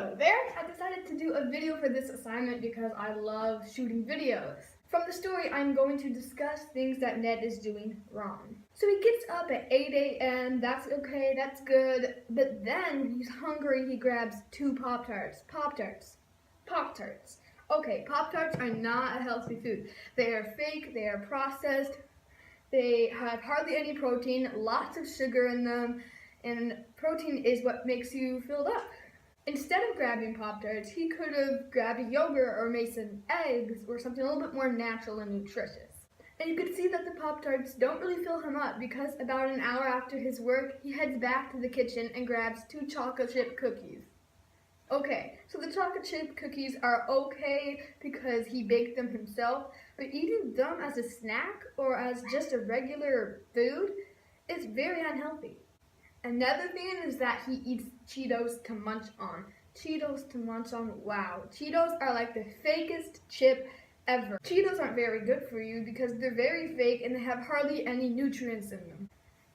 Hello there! I decided to do a video for this assignment because I love shooting videos. From the story, I'm going to discuss things that Ned is doing wrong. So he gets up at 8 a.m., that's okay, that's good, but then when he's hungry, he grabs 2 Pop-Tarts. Pop-Tarts. Okay, Pop-Tarts are not a healthy food. They are fake, they are processed, they have hardly any protein, lots of sugar in them, and protein is what makes you filled up. Instead of grabbing Pop-Tarts, he could have grabbed a yogurt or made some eggs or something a little bit more natural and nutritious. And you could see that the Pop-Tarts don't really fill him up because about an hour after his work, he heads back to the kitchen and grabs 2 chocolate chip cookies. Okay, so the chocolate chip cookies are okay because he baked them himself, but eating them as a snack or as just a regular food is very unhealthy. Another thing is that he eats Cheetos to munch on. Cheetos to munch on, wow. Cheetos are like the fakest chip ever. Cheetos aren't very good for you because they're very fake and they have hardly any nutrients in them.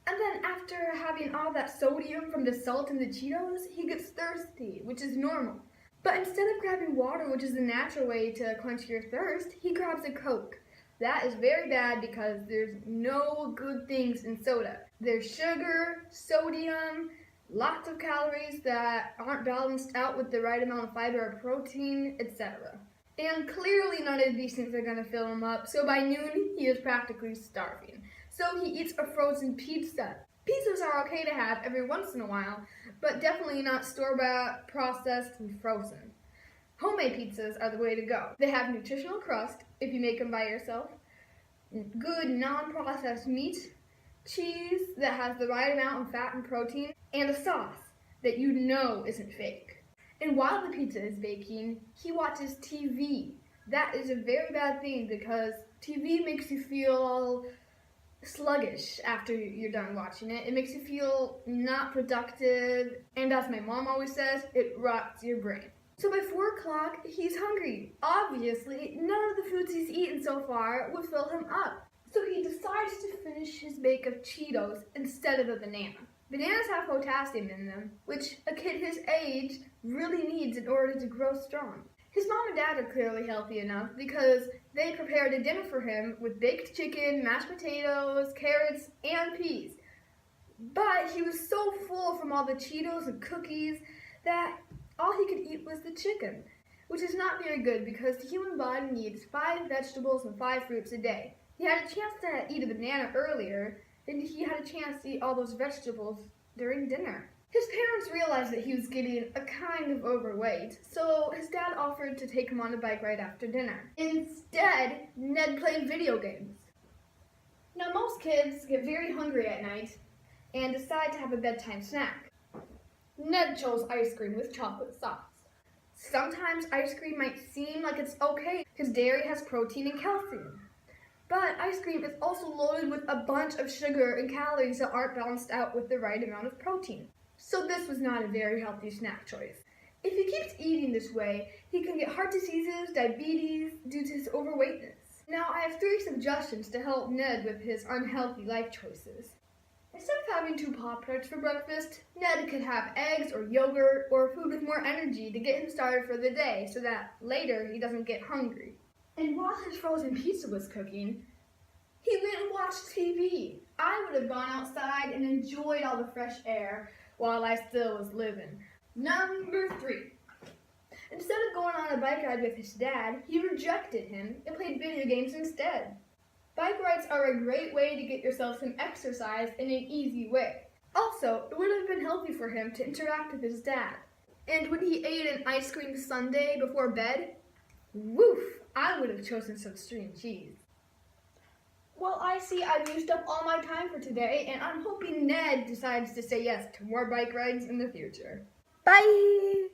And then after having all that sodium from the salt in the Cheetos, he gets thirsty, which is normal. But instead of grabbing water, which is the natural way to quench your thirst, he grabs a Coke. That is very bad because there's no good things in soda. There's sugar, sodium, lots of calories that aren't balanced out with the right amount of fiber or protein, etc. And clearly none of these things are going to fill him up, so by noon he is practically starving. So he eats a frozen pizza. Pizzas are okay to have every once in a while, but definitely not store-bought, processed, and frozen. Homemade pizzas are the way to go. They have nutritional crust, if you make them by yourself, good non-processed meat, cheese that has the right amount of fat and protein, and a sauce that you know isn't fake. And while the pizza is baking, he watches TV. That is a very bad thing because TV makes you feel all sluggish after you're done watching it. It makes you feel not productive, and as my mom always says, it rots your brain. So by 4 o'clock, he's hungry. Obviously, none of the foods he's eaten so far will fill him up. So he decides to finish his bake of Cheetos instead of a banana. Bananas have potassium in them, which a kid his age really needs in order to grow strong. His mom and dad are clearly healthy enough because they prepared a dinner for him with baked chicken, mashed potatoes, carrots, and peas. But he was so full from all the Cheetos and cookies that all he could eat was the chicken, which is not very good because the human body needs 5 vegetables and 5 fruits a day. He had a chance to eat a banana earlier, and he had a chance to eat all those vegetables during dinner. His parents realized that he was getting a kind of overweight, so his dad offered to take him on a bike ride after dinner. Instead, Ned played video games. Now most kids get very hungry at night and decide to have a bedtime snack. Ned chose ice cream with chocolate sauce. Sometimes ice cream might seem like it's okay because dairy has protein and calcium. But ice cream is also loaded with a bunch of sugar and calories that aren't balanced out with the right amount of protein. So this was not a very healthy snack choice. If he keeps eating this way, he can get heart diseases, diabetes due to his overweightness. Now I have 3 suggestions to help Ned with his unhealthy life choices. Instead of having 2 Pop-Tarts for breakfast, Ned could have eggs or yogurt or food with more energy to get him started for the day so that later he doesn't get hungry. And while his frozen pizza was cooking, he went and watched TV. I would have gone outside and enjoyed all the fresh air while I still was living. Number 3. Instead of going on a bike ride with his dad, he rejected him and played video games instead. Bike rides are a great way to get yourself some exercise in an easy way. Also, it would have been healthy for him to interact with his dad. And when he ate an ice cream sundae before bed, woof, I would have chosen some string cheese. Well, I see I've used up all my time for today, and I'm hoping Ned decides to say yes to more bike rides in the future. Bye!